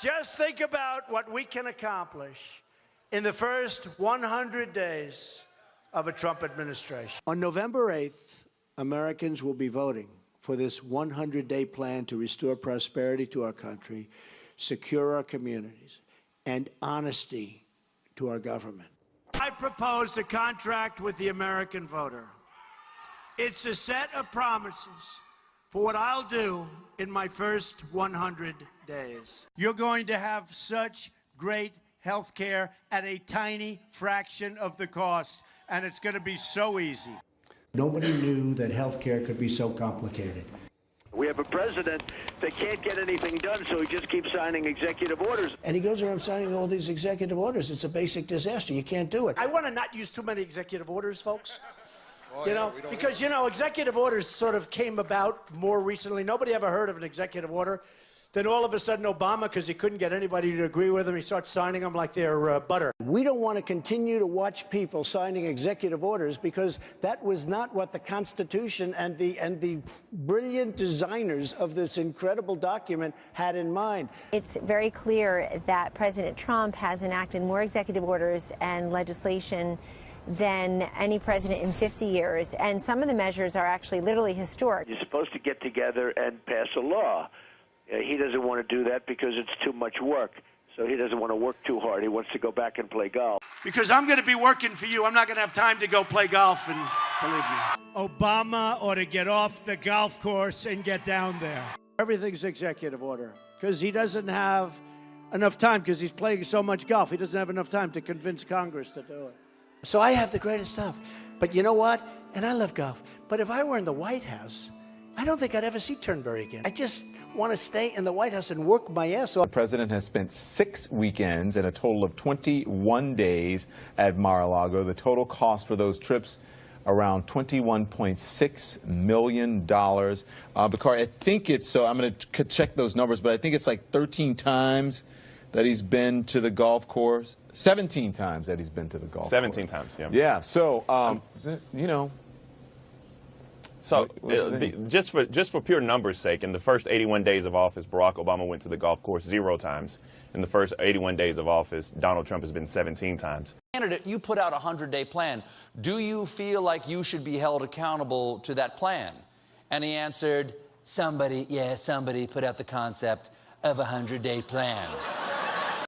Just think about what we can accomplish in the first 100 days of a Trump administration. On November 8th, Americans will be voting for this 100-day plan to restore prosperity to our country, secure our communities, and honesty to our government. I proposed a contract with the American voter. It's a set of promises for what I'll do in my first 100 days. You're going to have such great health care at a tiny fraction of the cost, and it's going to be so easy. Nobody knew that health care could be so complicated. We have a president that can't get anything done, so he just keeps signing executive orders. And he goes around signing all these executive orders. It's a basic disaster. You can't do it. I want to not use too many executive orders, folks. Because, executive orders sort of came about more recently. Nobody ever heard of an executive order. Then all of a sudden, Obama, because he couldn't get anybody to agree with him, he starts signing them like they're butter. We don't want to continue to watch people signing executive orders because that was not what the Constitution and the brilliant designers of this incredible document had in mind. It's very clear that President Trump has enacted more executive orders and legislation than any president in 50 years, and some of the measures are actually literally historic. You're supposed to get together and pass a law. He doesn't want to do that because it's too much work. So he doesn't want to work too hard. He wants to go back and play golf. Because I'm going to be working for you. I'm not going to have time to go play golf, and believe me. Obama ought to get off the golf course and get down there. Everything's executive order because he doesn't have enough time because he's playing so much golf. He doesn't have enough time to convince Congress to do it. So I have the greatest stuff. But you know what? And I love golf. But if I were in the White House, I don't think I'd ever see Turnberry again. I just want to stay in the White House and work my ass off. The president has spent 6 weekends and a total of 21 days at Mar-a-Lago. The total cost for those trips around $21.6 million. Bakari, I think it's, so I'm going to check those numbers, but I think it's like 13 times that he's been to the golf course. 17 times that he's been to the golf course. 17 times, yeah. Yeah, so, So, just for pure numbers' sake, in the first 81 days of office, Barack Obama went to the golf course 0 times. In the first 81 days of office, Donald Trump has been 17 times. Candidate, you put out a 100-day plan. Do you feel like you should be held accountable to that plan? And he answered, somebody put out the concept of a 100-day plan.